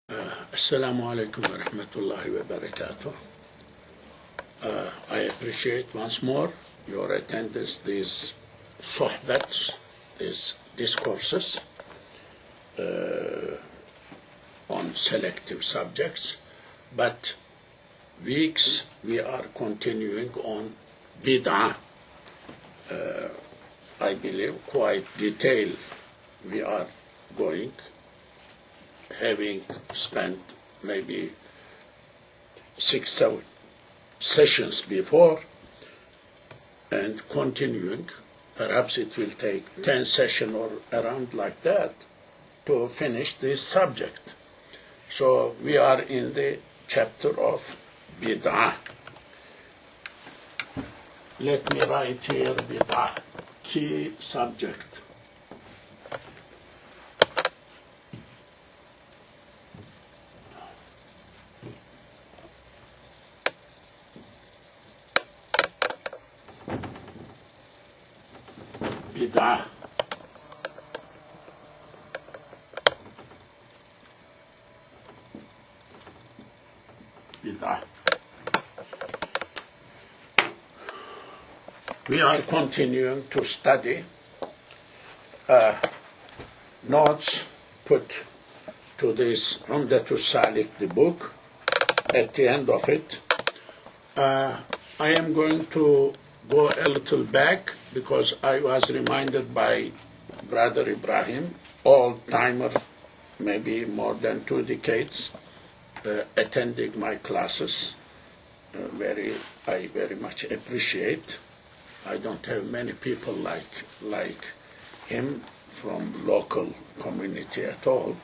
Assalamu alaikum wa rahmatullahi wa barakatuh. I appreciate once more your attendance these sohbats, these discourses on selective subjects, but weeks we are continuing on Bidah. I believe quite detailed we are going, having spent maybe 6-7 sessions before and continuing. Perhaps it will take 10 sessions or around like that to finish this subject. So we are in the chapter of Bidah. Let me write here Bidah, key subject. Bidah. Bidah. We are continuing to study notes put to this Umdatus Salik, the book. At the end of it, I am going to go a little back because I was reminded by Brother Ibrahim, old-timer, maybe more than 2 decades, attending my classes. I very much appreciate. I don't have many people like him from local community at all.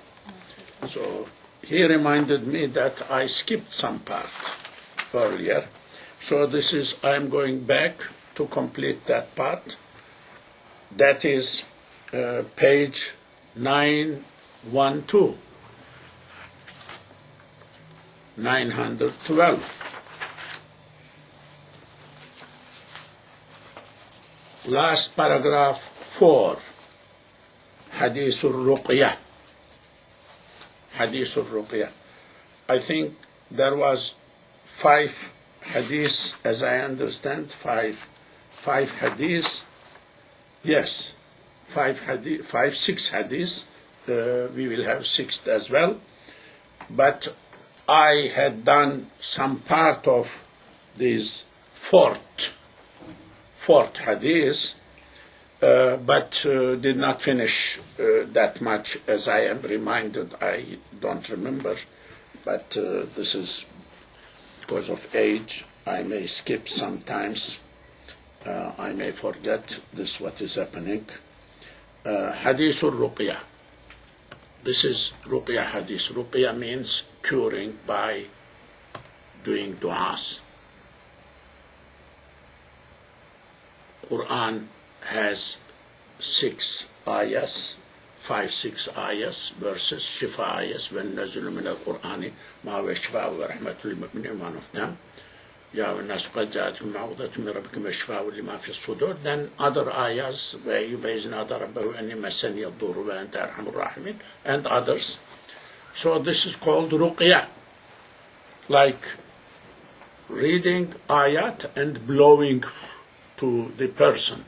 So he reminded me that I skipped some part earlier. So I am going back to complete that part. That is page 912. 912. Last paragraph 4. Hadith al-Ruqyah. Hadith al-Ruqyah. I think there was 5 hadiths, as I understand, 5 hadiths. Yes, 6 hadiths. We will have 6 as well. But I had done some part of this fourth hadith, but did not finish that much, as I am reminded. I don't remember, but this is because of age. I may skip sometimes. I may forget this what is happening. Hadith al-Ruqyah. This is Ruqyah hadith. Ruqyah means curing by doing du'as. Quran has 6 ayahs, 5-6 ayahs, verses, shifa ayahs, when nazulu min al-Qur'ani, ma wa shifa wa rahmatul mu'minin, one of them. Ya wa nasu qad ja'atkum ma'udatun min rabbikum wa shifa lima fi as-sudur. Then other ayahs, wa yubayzina rabbahu anni massani ad-durru wa anta arhamur rahimin, and others. So this is called ruqyah, like reading ayat and blowing to the person.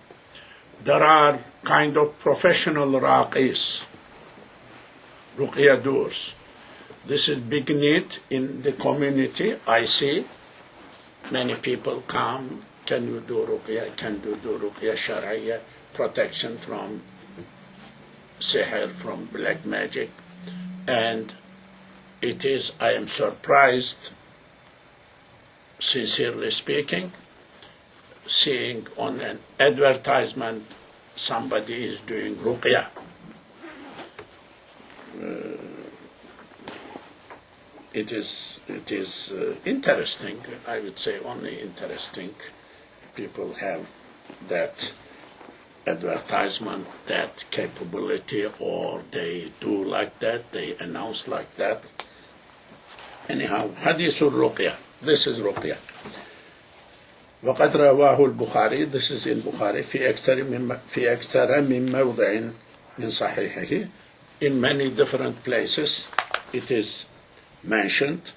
There are kind of professional raqis, ruqyah doers. This is big need in the community. I see many people come, can you do ruqyah, can you do ruqyah shar'iyya, protection from sihr, from black magic. And it is, I am surprised, sincerely speaking, seeing on an advertisement somebody is doing ruqyah. It is interesting. I would say only interesting. People have that advertisement, that capability, or they do like that, they announce like that. Anyhow, Hadith al-Ruqyah. This is ruqyah. وقد رواه البخاري. This is in Bukhari. في أكثر من موضع من صحيحه. In many different places it is mentioned.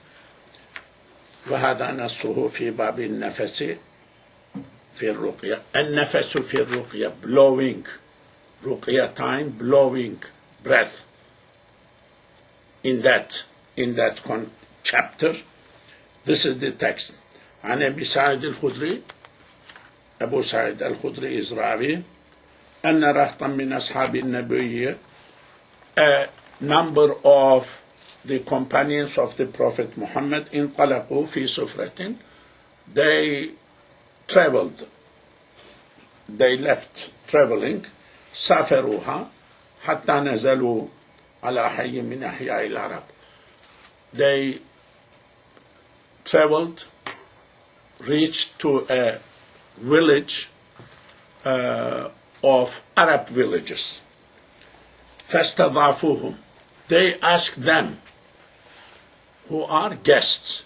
وهذا نصه في باب النفس في الرقية. النفس في الرقية, blowing, رقية time, blowing breath. In that chapter, this is the text. عن أبي سعيد الخدري, أبو سعيد الخدري is راوي, أن رهطا من أصحاب النبي, a number of the companions of the Prophet Muhammad, انطلقوا في سفرة, they traveled, they left traveling, سافروها حتى نزلوا على حي من أحياء العرب. They traveled, reached to a village of Arab villages. فاستضافوهم, they asked them, who are guests,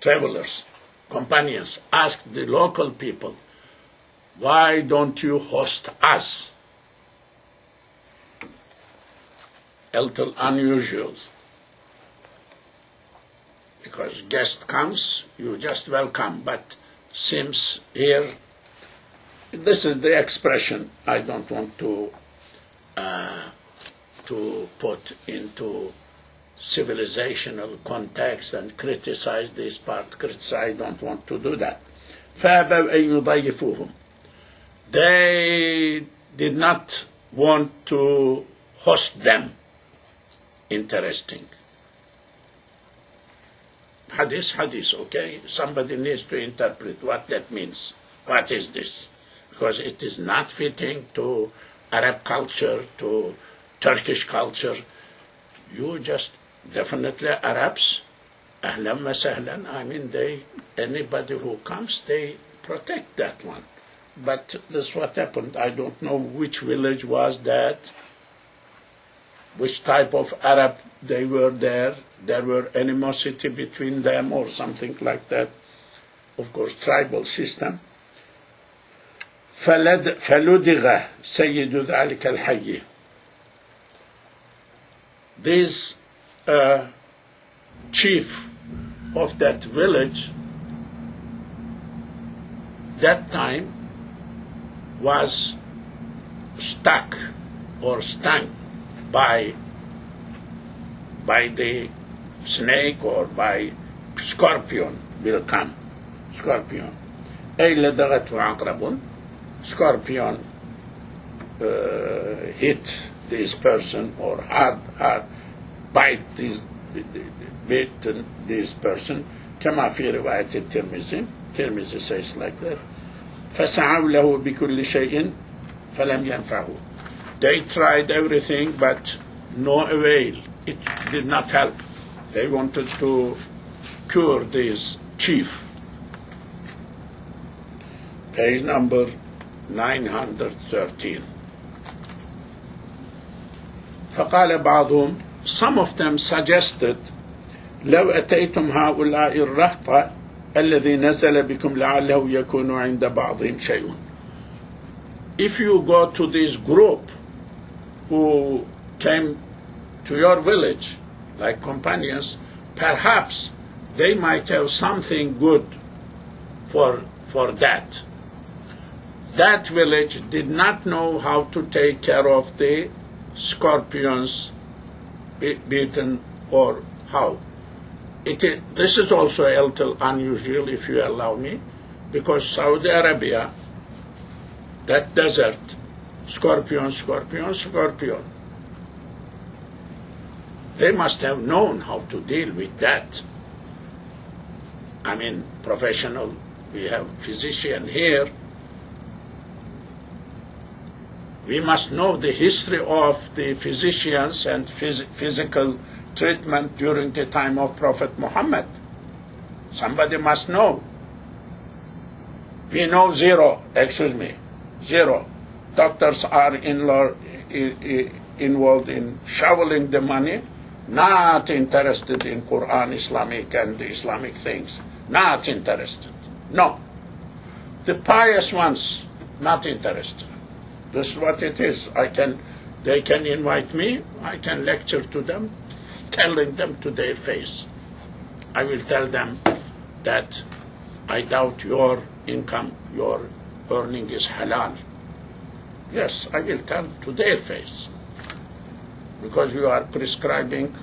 travelers, companions, asked the local people, why don't you host us? A little unusual, because guest comes, you just welcome, but seems here, this is the expression, I don't want to put into civilizational context and criticize this part, I don't want to do that. فَأَبَوْا أَن يُضَيِّفُوهُم, they did not want to host them. Interesting. Hadith, okay? Somebody needs to interpret what that means. What is this? Because it is not fitting to Arab culture, to Turkish culture. You just, definitely Arabs, ahlan wa sahlan, I mean, anybody who comes, they protect that one. But this is what happened. I don't know which village was that, which type of Arab they were there. There were animosity between them or something like that. Of course, tribal system. فلدغ سيد ذلك الحي. This chief of that village, that time, was stuck or stung by the snake or by scorpion will come. Scorpion. أي لدغته عقرب. Scorpion hit this person or hard bite this person. كما في رواية الترمذي says like that. فسعوا له بكل شيء فلم ينفعه. They tried everything but no avail. It did not help. They wanted to cure this chief. Page number 913. فقال بعضهم, some of them suggested, لو أتيتم هؤلاء الرهط الذي نزل بكم لعله يكون عند بعضهم شيء. If you go to this group who came to your village, like companions, perhaps they might have something good for that. That village did not know how to take care of the scorpions beaten or how. This is also a little unusual, if you allow me, because Saudi Arabia, that desert, scorpion. They must have known how to deal with that. I mean, professional, we have physician here. We must know the history of the physicians and physical treatment during the time of Prophet Muhammad. Somebody must know. We know zero. Doctors are involved in shoveling the money, not interested in Quran, Islamic and Islamic things. Not interested. No. The pious ones, not interested. This is what it is. They can invite me, I can lecture to them telling them to their face. I will tell them that I doubt your income, your earning is halal. Yes, I will tell to their face. Because you are prescribing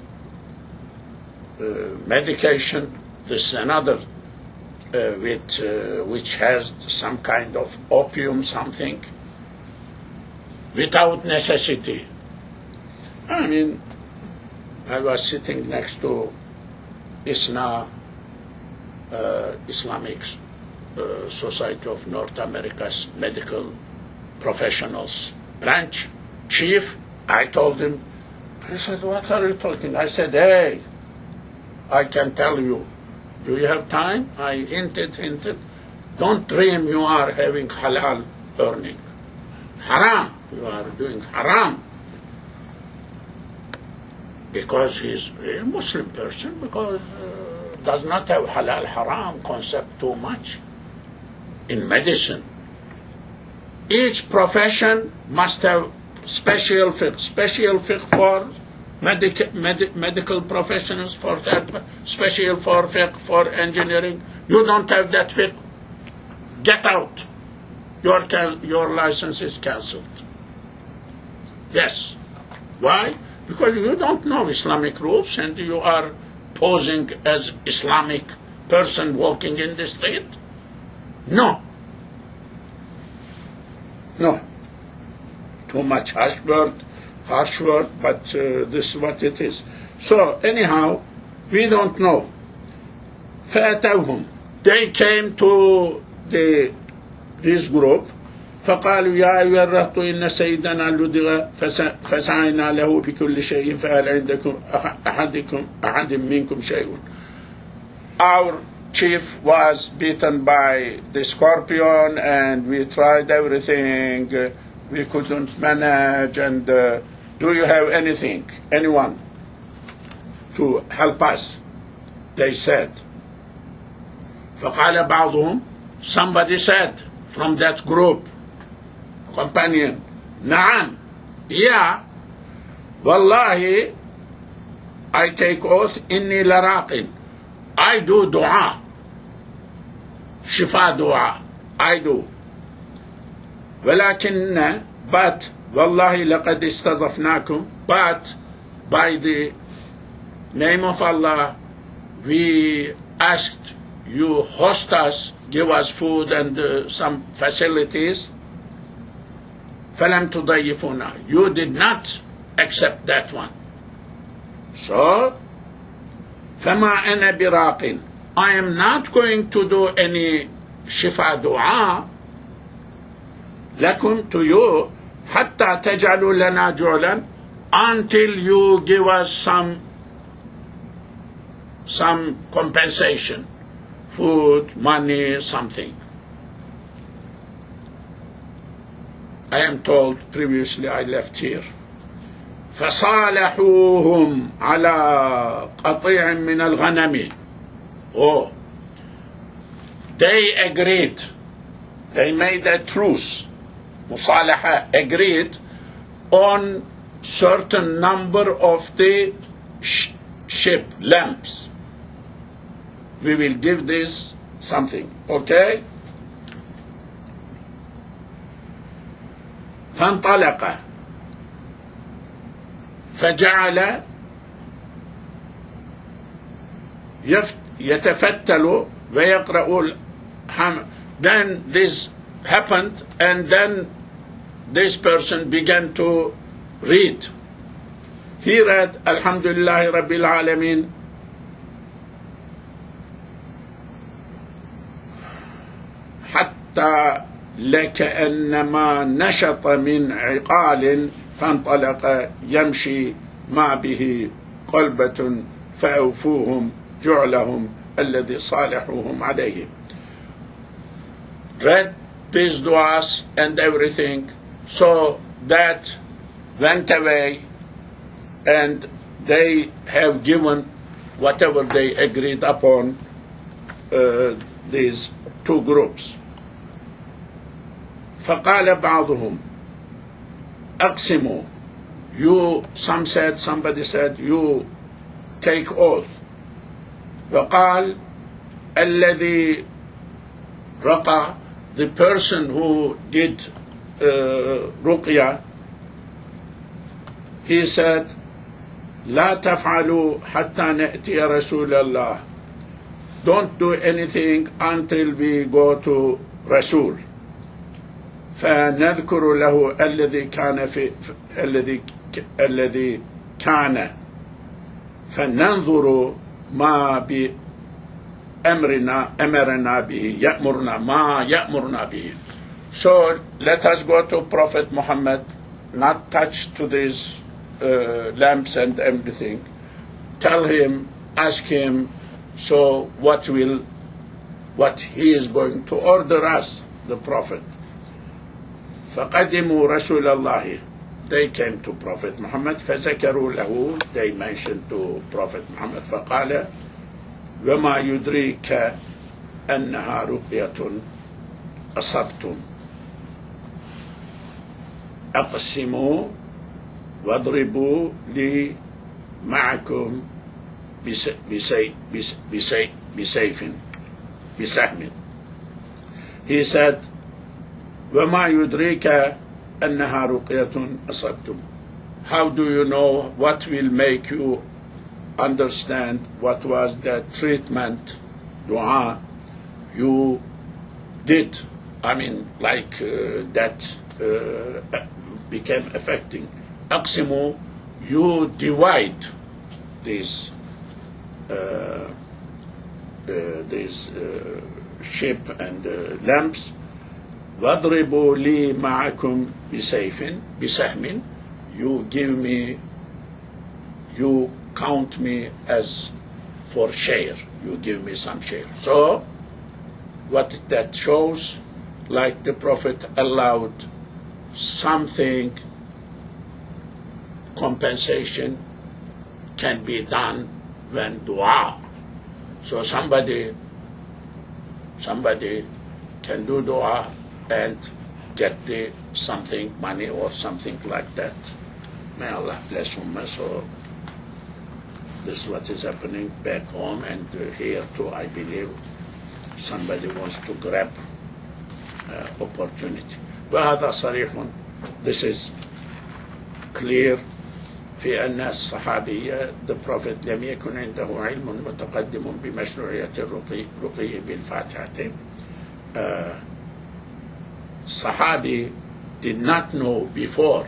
medication, this is another which has some kind of opium, something, without necessity. I mean, I was sitting next to ISNA, Islamic Society of North America's medical professionals branch chief. I told him, I said, what are you talking? I said, hey, I can tell you. Do you have time? I hinted. Don't dream you are having halal earning. Haram. You are doing haram. Because he's a Muslim person, because does not have halal haram concept too much. In medicine, each profession must have special fiqh for medical professionals, for that, special for fiqh for engineering. You don't have that fiqh, get out. Your license is cancelled. Yes. Why? Because you don't know Islamic rules and you are posing as Islamic person walking in the street? No. Too much harsh word, but this is what it is. So anyhow, we don't know. فأتوهم. They came to this group. فقالوا يا أيها الرهط إن سيدنا لدغ فسعينا له بكل شيء فهل عندكم أحد منكم شيء. Our chief was beaten by the scorpion and we tried everything. We couldn't manage. And do you have anyone to help us? They said. فقال بعضهم, somebody said from that group, companion, نعم, yeah, والله, I take oath, إني لراق, I do dua, شفاء dua, I do. ولكن, but, والله لقد استضفناكم, but by the name of Allah, we asked you host us, give us food and some facilities. فَلَمْ تُضَيِّفُونَا. You did not accept that one. So, فَمَا أَنَا بِرَاقٍ. I am not going to do any shifa dua لَكُمْ to you حَتَّى تَجْعَلُوا لَنَا جُعْلًا until you give us some compensation, food, money, something. I am told previously, I left here. فصالحوهم على قطيع من الغنم. Oh, they agreed. They made a truce. مصالحة, agreed on certain number of the ship lamps. We will give this something, okay? فانطلق فجعل يتفتل ويقرأ then this happened and then this person began to read. He read Alhamdulillah Rabbil Alameen حتى لكأنما نشط من عقال فانطلق يمشي ما به قلبة فأوفوهم جعلهم الذي صالحوهم عليه. Read these du'as and everything, so that went away and they have given whatever they agreed upon, these two groups. فقال بعضهم أقسموا. Somebody said, you take oath. فقال الذي رقى, the person who did ruqya, he said, لا تفعلوا حتى نأتي رسول الله. Don't do anything until we go to Rasul. فنذكر له الذي كان في الذي كان فننظر ما أمرنا به ما يأمرنا به. So let us go to Prophet Muhammad, not touch to these lamps and everything. Tell him, ask him, so what he is going to order us, the Prophet. فقدموا رسول الله. They came to Prophet Muhammad. فذكروا له. They mentioned to Prophet Muhammad. فقال وما يدريك أنها رقية أصبتم أقسموا واضربوا لي معكم بسهم. He said وما يدريك أنها رقية أصبتم. How do you know? What will make you understand what was the treatment, dua, you did? I mean, like that became affecting. أقسموا, you divide these sheep and lamps. وَاضْرِبُوا لِي مَعَكُمْ بِسَهْمٍ. You give me, you count me as for share. You give me some share. So, what that shows, like the Prophet allowed something, compensation can be done when dua. So somebody can do dua and get something, money or something like that. May Allah bless Ummah. So this is what is happening back home, and here too, I believe somebody wants to grab opportunity. وهذا صريح. This is clear في أن الصحابية, the Prophet لم يكن عنده علم متقدم بمشروعية الرقي بالفاتحة. Sahabi did not know before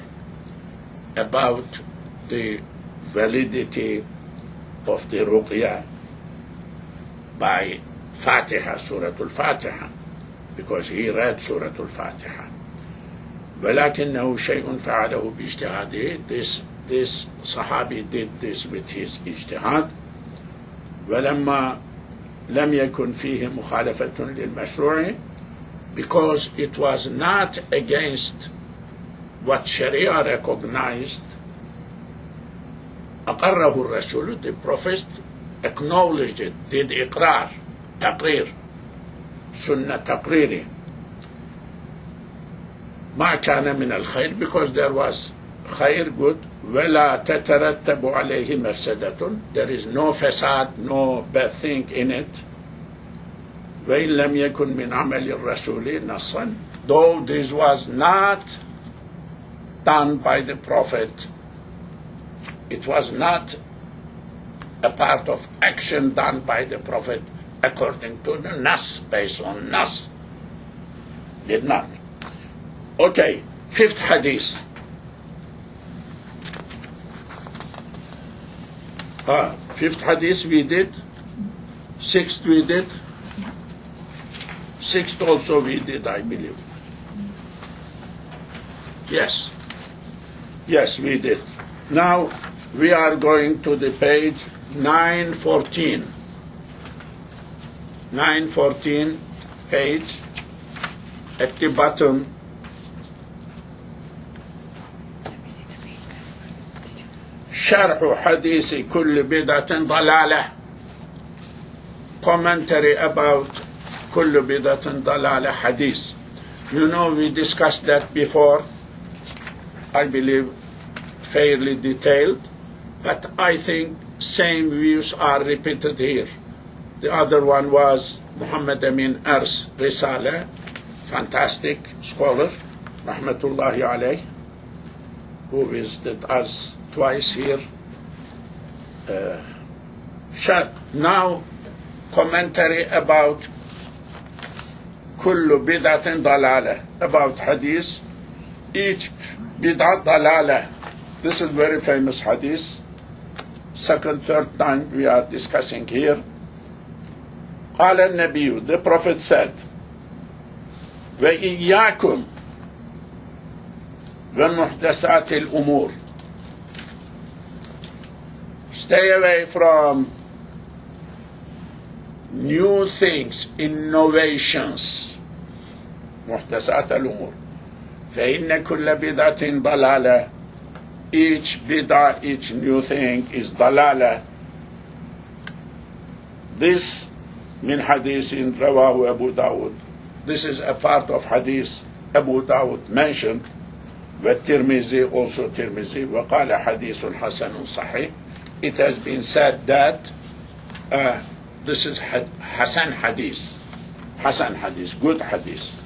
about the validity of the ruqya by Fatiha, Surah Al-Fatiha, because he read Surah Al-Fatiha. ولكنه شيء فعله باجتهاده. This Sahabi did this with his ijtihad. ولما لم يكن فيه مخالفة للمشروع, because it was not against what Sharia recognized. أقره الرسول, the Prophet acknowledged it, did إقرار, تقرير, سنة تقريري. ما كان من الخير, because there was خير, good. ولا تترتب عليه مفسدة, there is no fasad, no bad thing in it. وإن لم يكن من عمل الرسول نصا, though this was not done by the Prophet, it was not a part of action done by the Prophet according to the Nas, based on Nas, did not. Okay, fifth hadith. Fifth hadith we did. Sixth we did. Sixth also we did, I believe. Yes. Yes, we did. Now we are going to the page 914. 914 page, at the bottom. شرح حديث كل بدعة ضلالة. Commentary about كل بدعة ضلالة hadith. You know, we discussed that before, I believe fairly detailed, but I think same views are repeated here. The other one was Muhammad Amin Ars Risale, fantastic scholar, rahmatullahi alayh, who visited us twice here. Now, commentary about kullu bid'atin dalalah, about hadith, each bid'ah dalalah. This is very famous hadith. Second, third time we are discussing here. قال النبي, the Prophet said, وإياكم ومحدثات الأمور. Stay away from new things, innovations. محدثات الأمور. فإن كل بدعة ضلالة. Each bid'ah, each new thing is ضلالة. This min hadith in Rawahu Abu Dawud. This is a part of hadith Abu Dawud mentioned. والترمذي, also Tirmizi. وقال حديث حسن صحيح. It has been said that this is Hasan hadith. Hasan hadith, good hadith.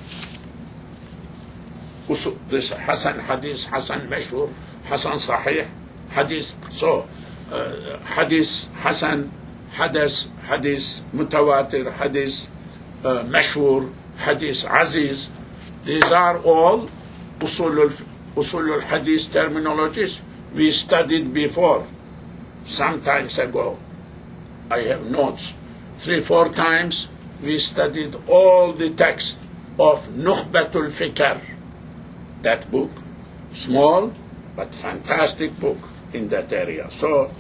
This Hasan hadith, Hasan mashhur, Hasan sahih hadith. So hadith Hasan, hadith mutawatir, hadith mashhur, hadith aziz. These are all usul al-hadith terminologies we studied before. Some times ago, I have notes. 3-4 times we studied all the text of Nukhbatul Fikr, that book, small but fantastic book in that area. So,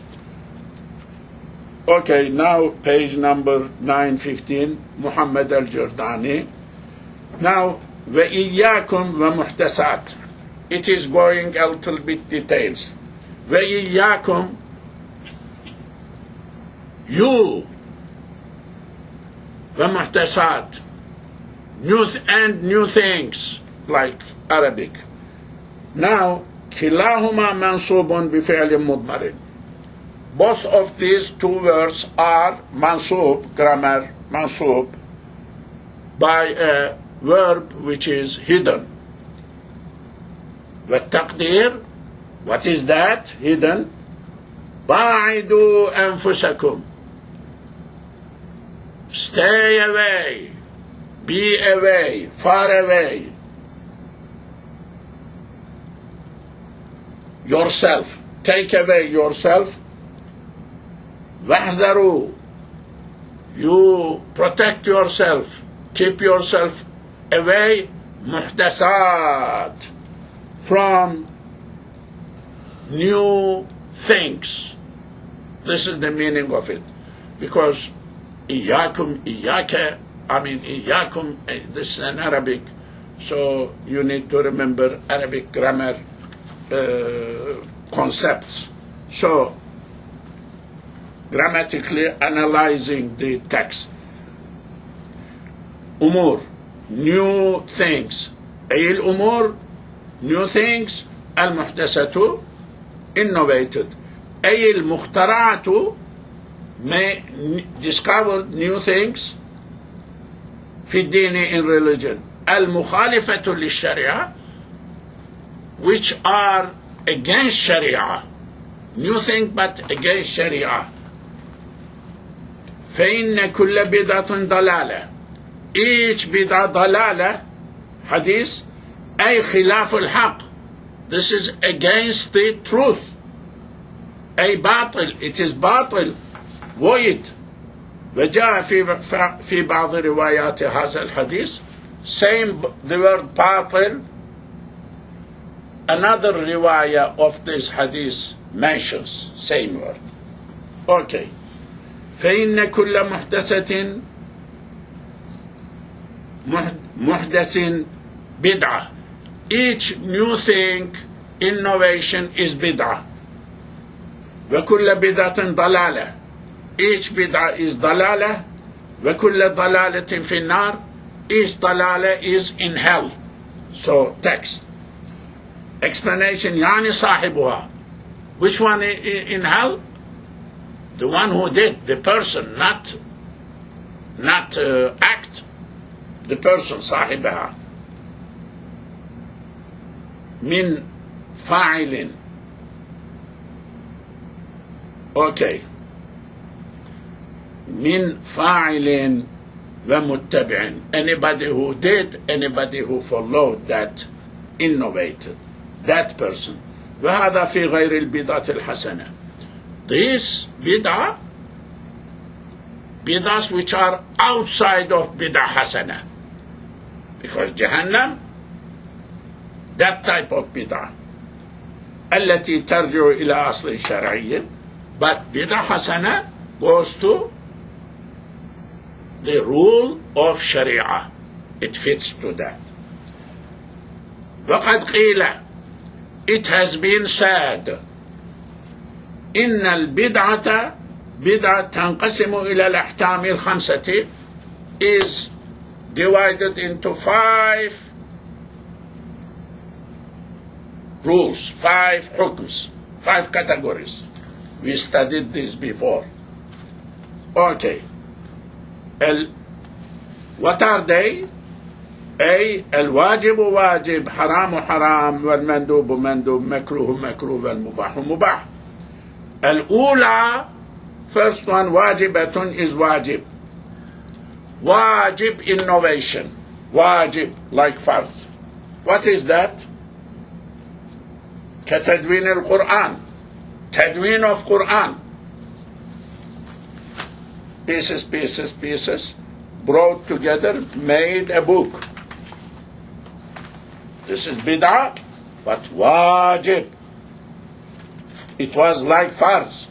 okay, now page number 915, Muhammad al-Jordani. Now, وَإِيَّاكُمْ وَمُحْدَثَاتٍ. It is going a little bit details. وَإِيَّاكُمْ, you, وَمُحْدَثَاتٍ, new things, like Arabic. Now, كِلَاهُمَا مَنْصُوبٌ بِفِعْلٍ مُضْمَرٍ. Both of these two words are mansub, grammar, mansub, by a verb which is hidden. وَالتَّقْدِير, what is that? Hidden. بَاعِدُوا أَنفُسَكُمْ. Stay away, be away, far away. Yourself, take away yourself. وَاحْذَرُوا, you protect yourself, keep yourself away. محدثات, from new things. This is the meaning of it. Because إياكم, إياك, إياكم, this is an Arabic, so you need to remember Arabic grammar concepts. So, grammatically analyzing the text. Umur, new things. أي الأمور, new things. المحدثة, innovated. أي المخترعة, may discover new things. في الدين, in religion. المخالفة للشريعة, which are against Sharia. New thing but against Sharia. فإن كل بدعة ضلالة. Each bid'ah ضلالة, hadith, أي خلاف الحق. This is against the truth. أي باطل, it is باطل, void. وجاء في بعض روايات هذا الحديث, same the word باطل, another riwayah of this hadith mentions same word. Okay. فإن كل محدث بدعة. Each new thing, innovation is bid'ah. وكل بدعة ضلالة. Each bid'ah is ضلالة. وكل ضلالة في النار. Each ضلالة is in hell. So text. Explanation, يعني صاحبها. Which one in hell? The one who did, the person, not act, the person صاحبها. من فاعل. Okay. من فاعل ومتبع. Anybody who did, anybody who followed that, innovated, that person. وهذا في غير البدعة الحسنة. This bid'ah, bid'ahs which are outside of bid'ah hasana. Because Jahannam, that type of bid'ah. التي ترجع إلى أصل شرعي. But bid'ah hasana goes to the rule of Sharia. It fits to that. وقد قيل, it has been said, إن البدعة بدعة تنقسم إلى الأحكام الخمسة, is divided into 5 rules, 5 hukms, 5 categories. We studied this before. Okay. What are they? A. الواجب واجب, حرام حرام, والمندوب مندوب, مكروه مكروه, والمباح مباح. الأولى, first one, واجبة is wajib. Wajib innovation. Wajib, like farz. What is that? كتدوين القرآن. Tadween of Quran. Pieces, pieces, pieces, brought together, made a book. This is bid'ah, but wajib. It was like farz.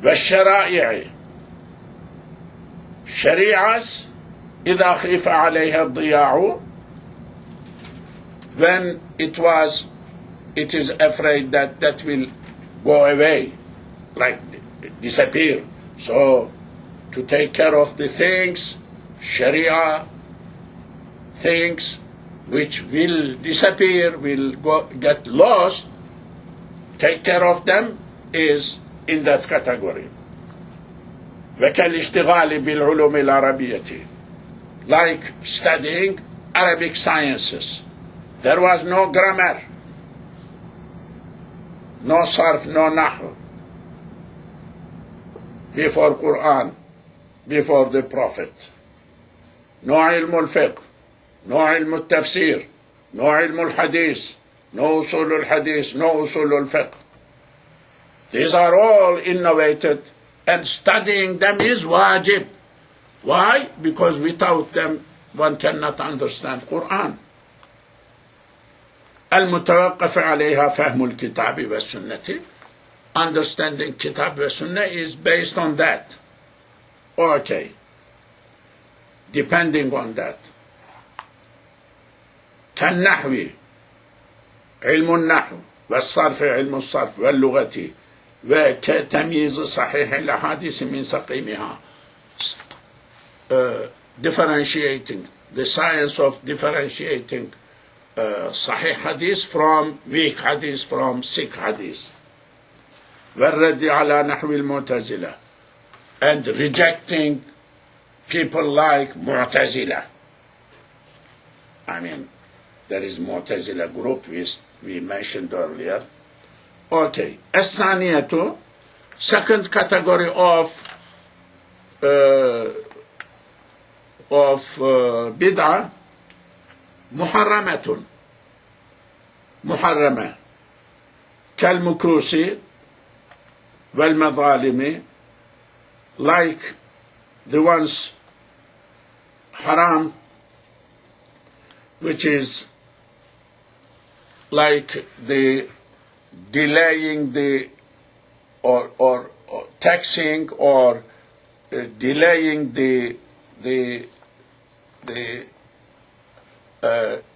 والشرائع, شريعة إذا خيف عليها الضياع, when it is afraid that will go away, like disappear. So to take care of the things, Sharia, things which will disappear, will get lost, take care of them, is in that category. وكالاشتغال بالعلوم العربية, like studying Arabic sciences. There was no grammar, no sarf, no nahu before Quran, before the Prophet. No ilm al-fiqh, no ilm al-tafsir, no ilm al-hadith, no usul al-hadith, no usul al-fiqh. These are all innovated, and studying them is wajib. Why? Because without them one cannot understand Quran. المتوقف عليها فهم الكتاب والسنة. Understanding Kitab wa Sunnah is based on that. Okay. Depending on that. كالنحو, علم النحو, والصرف علم الصرف, واللغة, وكتمييز صحيح الأحاديث من سقيمها. Differentiating, the science of differentiating Sahih Hadith from weak Hadith from sick Hadith. والرد على نحو المعتزلة, and rejecting people like Mu'tazila. I mean, there is Mu'tazila group we mentioned earlier. Okay, الثانية, second category of bid'ah, محرمة, محرمة, كالمكروس والمظالم, like the ones haram, which is like the delaying the or taxing or delaying the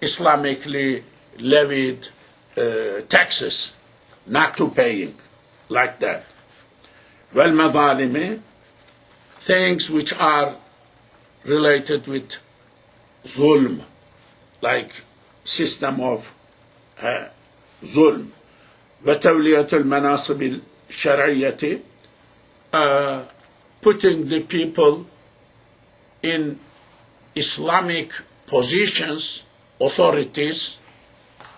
Islamically levied taxes, not to paying, like that. والمظالم, things which are related with zulm, like system of ظلم وتولية المناصب الشرعية, putting the people in Islamic positions, authorities,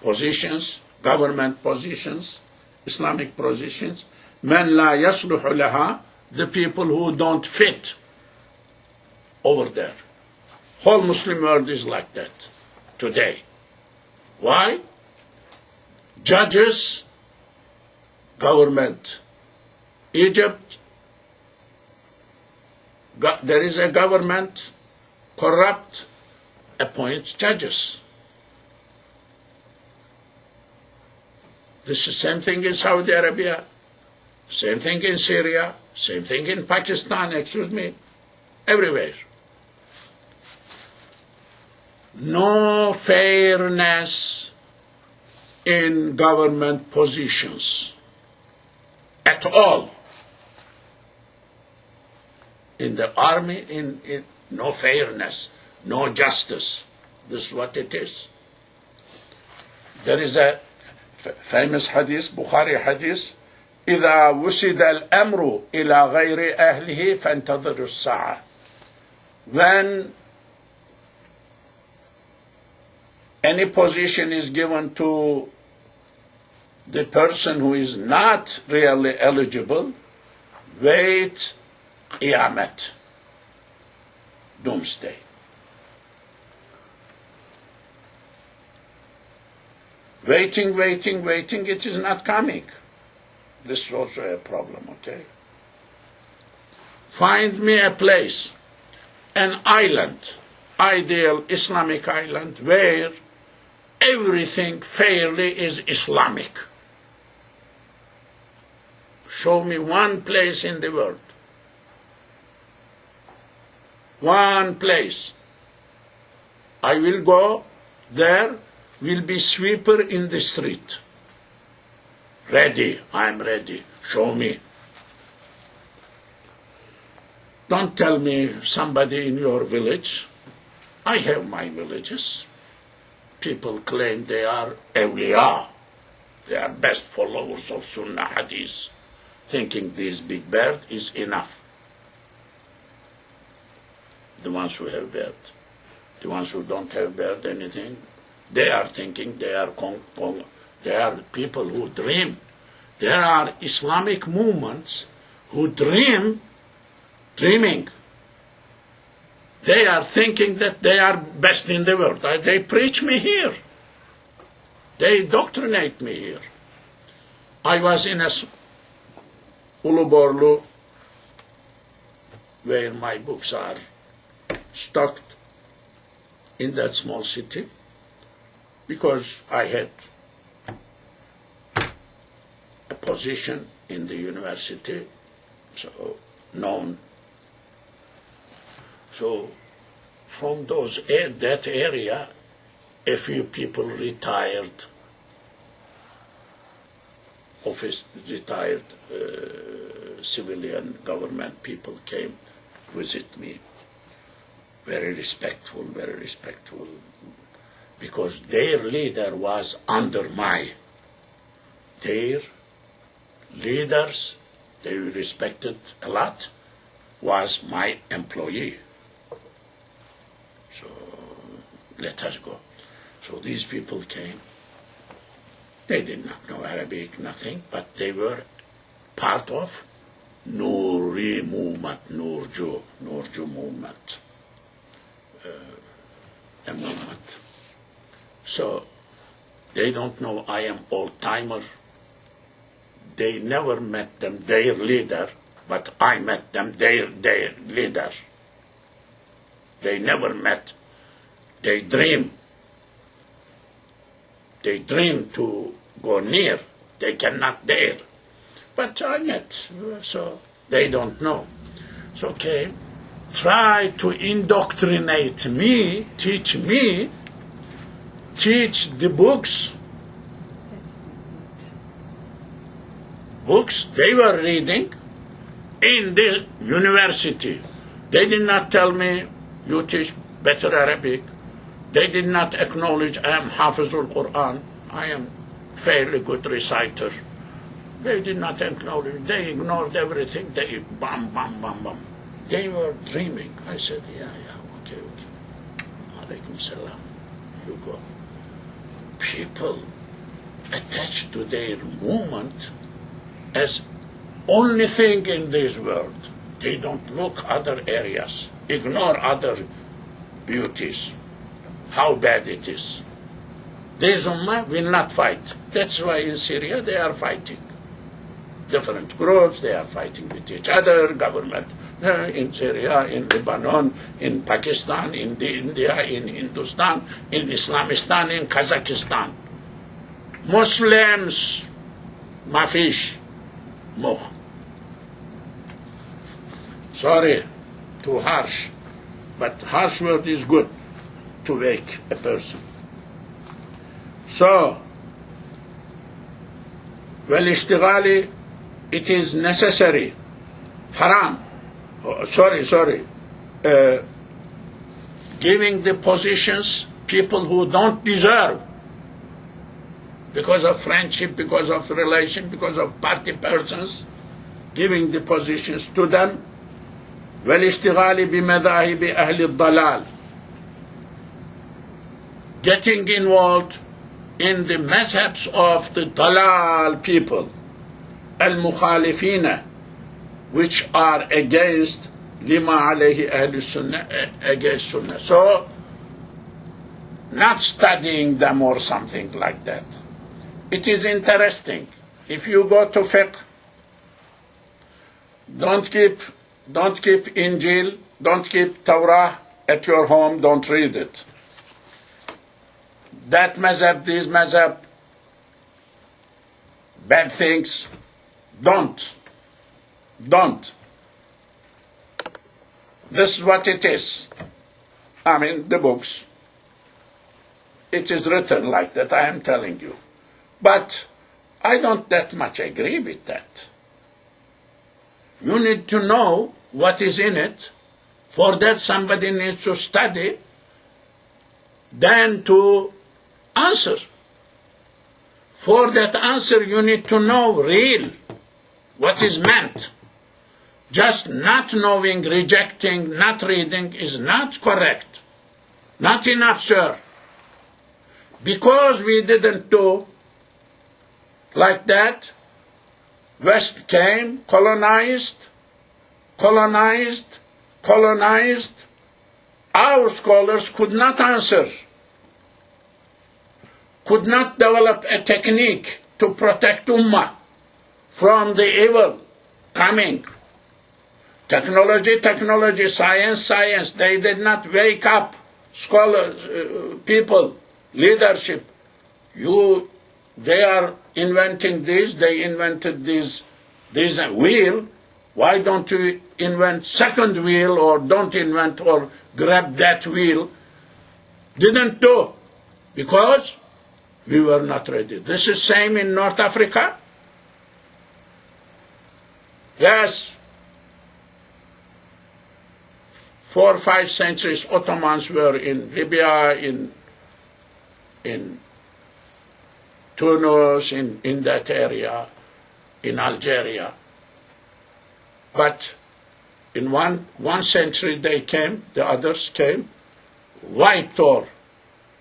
positions, government positions, Islamic positions, من لا يصلح لها, the people who don't fit over there. Whole Muslim world is like that today. Why? Judges, government, Egypt, there is a government, corrupt, appoints judges. This is the same thing in Saudi Arabia, same thing in Syria, same thing in Pakistan, everywhere. No fairness in government positions at all. In the army, in no fairness, no justice. This is what it is. There is a famous hadith, Bukhari hadith, إذا وسد الأمر إلى غير أهله فانتظروا الساعة. When any position is given to the person who is not really eligible, wait Qiyamat, doomsday. Waiting, it is not coming. This is also a problem, okay? Find me a place, an island, ideal Islamic island, where everything fairly is Islamic. Show me one place in the world. One place. I will go there, will be sweeper in the street. Ready, I'm ready. Show me. Don't tell me somebody in your village. I have my villages. People claim they are awliya. They are best followers of Sunnah Hadith, thinking this big bird is enough. The ones who have bird. The ones who don't have bird anything, they are thinking they are people who dream. There are Islamic movements who dreaming. They are thinking that they are best in the world. They preach me here. They doctrinate me here. I was in a Uluborlu, where my books are stocked, in that small city, because I had a position in the university, so known. So from that area, a few people retired civilian government people came visit me. Very respectful, because their leader was under their leaders, they respected a lot, was my employee. So let us go. So these people came. They did not know Arabic, nothing, but they were part of Nuri movement, Nurju movement. A movement. So they don't know I am old-timer. They never met them, their leader, but I met them, their leader. They never met. They dream to go near. They cannot dare. But I met, so they don't know. So okay. Try to indoctrinate me, teach the books they were reading in the university. They did not tell me, you teach better Arabic, They did not acknowledge I am Hafizul Quran. I am fairly good reciter. They did not acknowledge. They ignored everything. They bam, bam, bam, bam. They were dreaming. I said, yeah, okay. Alaikum salam. You go. People attached to their movement as only thing in this world. They don't look other areas, ignore other beauties, how bad it is. This ummah will not fight. That's why in Syria they are fighting. Different groups, they are fighting with each other, government in Syria, in Lebanon, in Pakistan, in India, in Hindustan, in Islamistan, in Kazakhstan. Muslims, mafish, mukh. Sorry, too harsh, but harsh word is good to wake a person. So, well-ishtighali, it is necessary. Haram. Giving the positions people who don't deserve because of friendship, because of relation, because of party persons, giving the positions to them. والاشتغال بمذاهب أهل الضلال, getting involved in the mazhabs of the dalal people, al-mukhalifina, which are against lima alayhi ahl sunnah, against sunnah. So, not studying them or something like that. It is interesting. If you go to fiqh, don't keep Injil, don't keep Torah at your home, don't read it. That mazhab, this mazhab, bad things, don't. This is what it is. I mean, the books. It is written like that, I am telling you. But I don't that much agree with that. You need to know what is in it. For that, somebody needs to study, then to answer. For that answer, you need to know real, what is meant. Just not knowing, rejecting, not reading is not correct. Not enough, sir. Because we didn't do like that, West came, colonized. Our scholars could not answer, could not develop a technique to protect Ummah from the evil coming. Technology, science, they did not wake up. Scholars, people, leadership. They are inventing this, they invented this wheel. Why don't you invent second wheel, or don't invent or grab that wheel? Didn't do, because we were not ready. This is same in North Africa. Yes. 4 or 5 centuries, Ottomans were in Libya, in Tunis, in that area, in Algeria. But in one century they came, the others came, wiped all.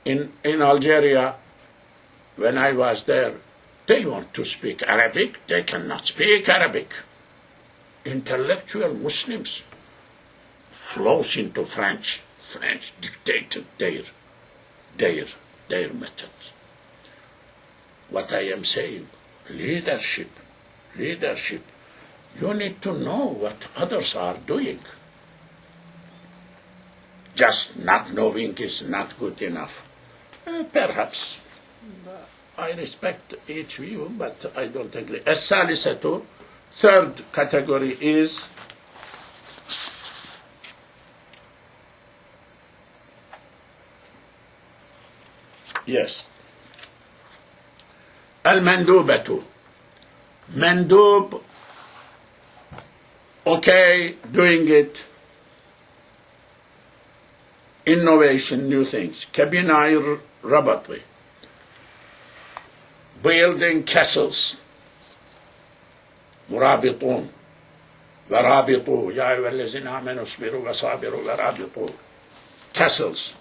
In Algeria, when I was there, they want to speak Arabic, they cannot speak Arabic. Intellectual Muslims flows into French. French dictated their methods. What I am saying, leadership. You need to know what others are doing. Just not knowing is not good enough. Perhaps. I respect each view, but I don't agree. As-salisatu, third category is yes. Al-mandubatu. Mandub, okay, doing it innovation, new things. كبناء الربط, building castles. مرابطون ورابطوا يا أيها الذين آمنوا اصبروا وصابروا ورابطوا. castles.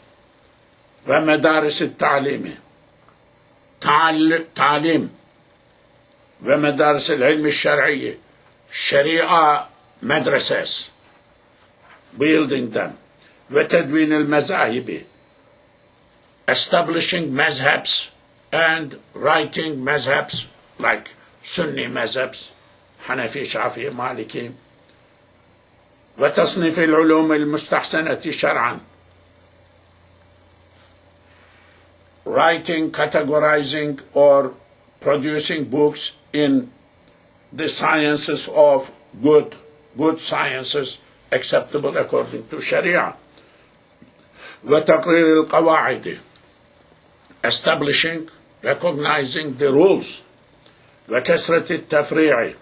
ومدارس التعليم, تعليم ومدارس العلم الشرعي, شريعة مدرسة, building them. وتدوين المذاهب, establishing mazhabs and writing mazhabs like Sunni mazhabs, حنفي شافعي مالكي. وتصنيف العلوم المستحسنة شرعا, writing, categorizing or producing books in the sciences of good sciences acceptable according to Sharia. وتقرير القواعد, establishing, recognizing the rules. وكثرة التفريع,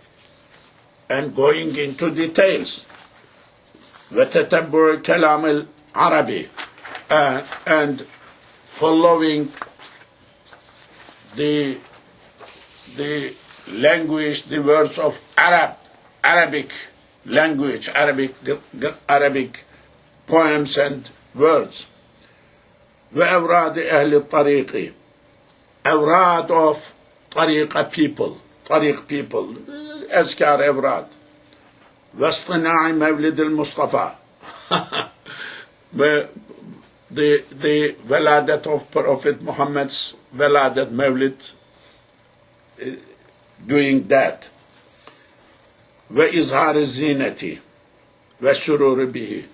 and going into details. وتتبع كلام العربي, and following the language, the words of Arabic language, Arabic poems and words. وأوراد أهل الطريق, أوراد of طريق people, أذكار أوراد. واصطناع مولد المصطفى, the ولادة of Prophet Muhammad's ولادة مولد, doing that. وإظهار الزينة والسرور به,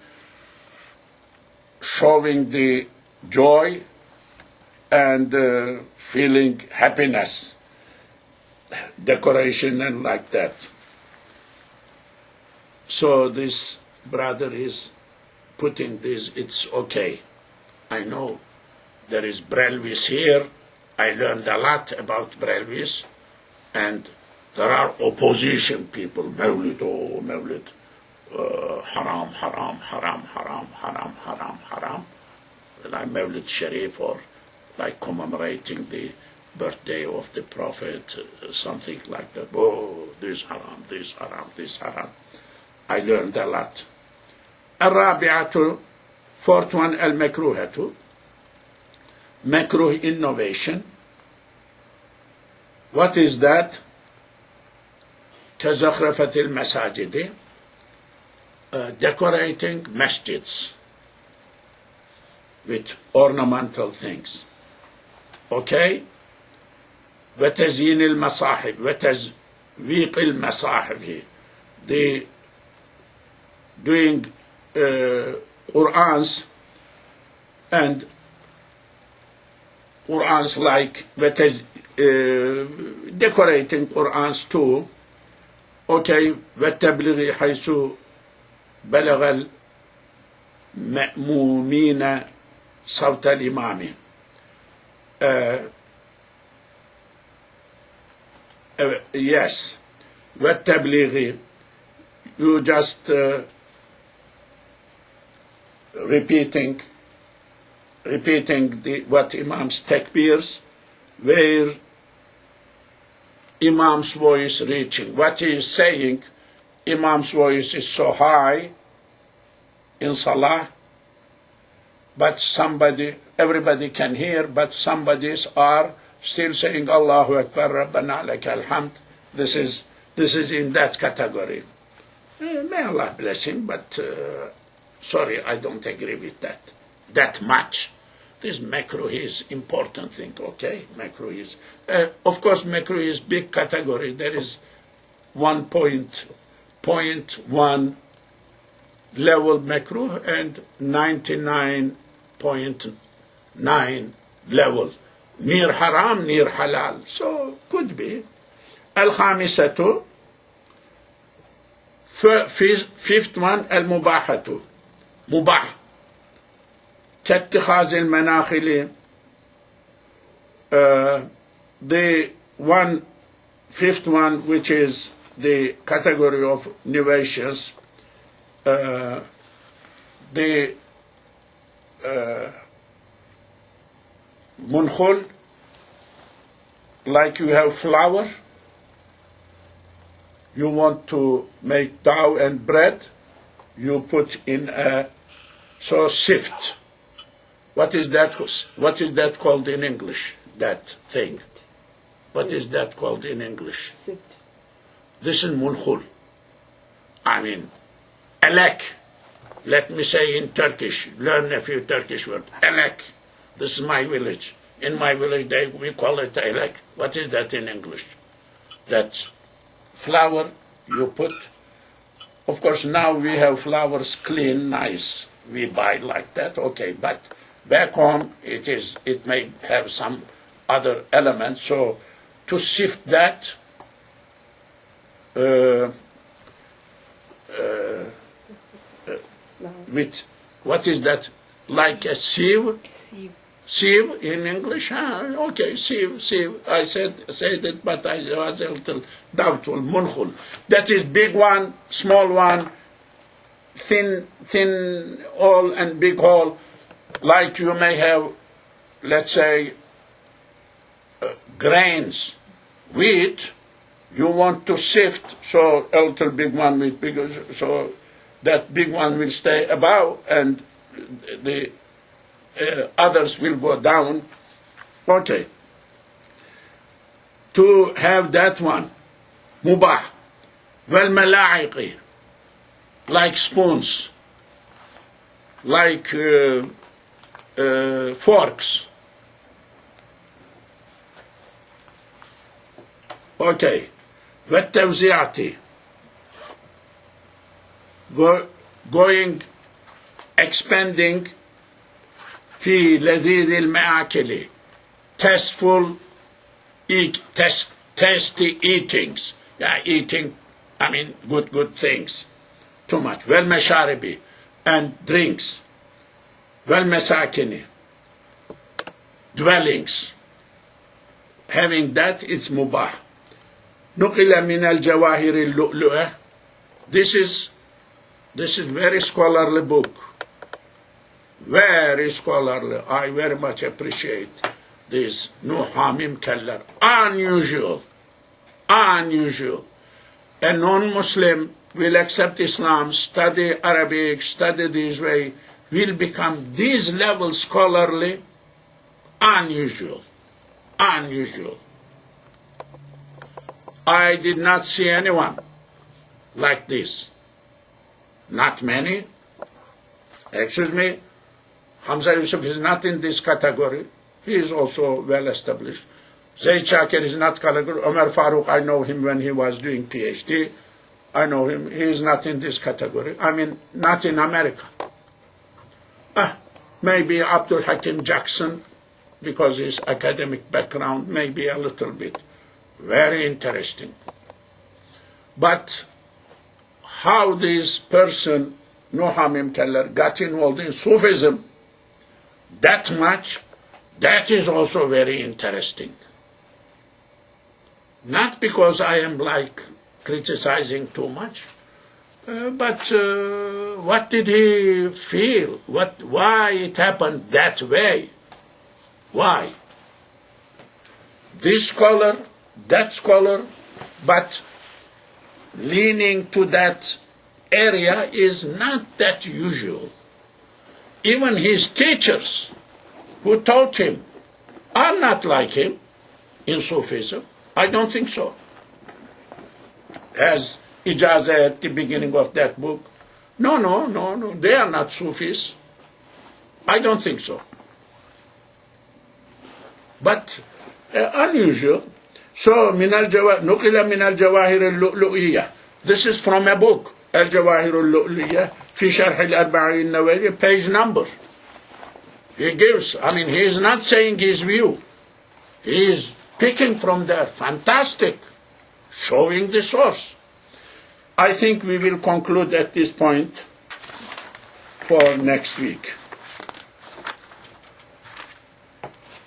showing the joy and feeling happiness, decoration and like that. So this brother is putting this, it's okay. I know there is Brelvis here. I learned a lot about Brelvis, and there are opposition people. Mawlid, oh, Mawlid, haram, haram, haram, haram, haram, haram, haram. Like Mawlid Sharif, or like commemorating the birthday of the Prophet, something like that. Oh, this haram, this haram, this haram. I learned a lot. الرابعة, fourth one, المكروهة, makruh innovation. What is that? كزخرفة المساجد, decorating masjids with ornamental things. Okay? وتزيين المصاحف, وتزويق المصاحف, the doing Qur'ans and Qur'ans like decorating Qur'ans too. Okay, والتبليغ حيث بلغ المأمومين صوت الإمام. Yes, والتبليغ, you just repeating what Imam's takbirs, where Imam's voice reaching. What he is saying, Imam's voice is so high in Salah, but everybody can hear, but somebody's are still saying Allahu Akbar, Rabbana lakal hamd. This is in that category. May Allah bless him, but sorry, I don't agree with that much. This makruh is important thing, okay? Makruh is, of course, makruh is big category. There is 1.1 level makruh and 99.9 level. Near haram, near halal. So, could be. Al-Khamisatu, fifth one, al-Mubahatu. Mubah. كاتخاذ المناخل, the fifth one, which is the category of innovations, the munkhul, like you have flour, you want to make dough and bread, you put in a sift. What is that? What is that called in English? That thing. What is that called in English? Sift. This is munkhul. I mean, elek. Let me say in Turkish. Learn a few Turkish words. Elek. This is my village. In my village, we call it elek. What is that in English? That's flour you put. Of course, now we have flours clean, nice. We buy like that, okay. But back home, it may have some other elements. So to sift that, with, what is that? Like a sieve? Sieve in English? Okay, sieve. I said it, but I was a little doubtful. Munkhul. That is big one, small one, thin hole and big hole. Like you may have, let's say, grains, wheat. You want to sift, so a little big one with bigger, so that big one will stay above, and the others will go down. Okay. To have that one, mubah, wal mala'iqi, like spoons, like forks. Okay. والتوزيعتي, going, expanding, في لذيذ المآكل, tasteful, tasty eatings. Yeah, eating, I mean, good things. Too much. والمشارب, and drinks. والمساكن, dwellings. Having that, it's mubah. نقل من الجواهر اللؤلؤة. This is very scholarly book. Very scholarly. I very much appreciate this. Hamim Keller. Unusual. A non-Muslim will accept Islam, study Arabic, study this way, will become this level scholarly. Unusual. I did not see anyone like this. Not many. Excuse me, Hamza Yusuf is not in this category. He is also well established. Zaid Shakir is not category. Omar Farooq, I know him when he was doing PhD. I know him. He is not in this category. I mean, not in America. Maybe Abdul Hakim Jackson, because his academic background, maybe a little bit. Very interesting. But how this person, Hamim Keller, got involved in Sufism that much, that is also very interesting. Not because I am like criticizing too much, but what did he feel? Why it happened that way? Why? This scholar, that scholar, but leaning to that area is not that usual. Even his teachers who taught him are not like him in Sufism. I don't think so. As Ijazah at the beginning of that book, no, they are not Sufis. I don't think so. But unusual. So, نقل من الجواهر اللؤلؤية. This is from a book, الجواهر اللؤلؤية في شرح الأربعين النووية, page number. He gives, he is not saying his view. He is picking from there. Fantastic. Showing the source. I think we will conclude at this point for next week.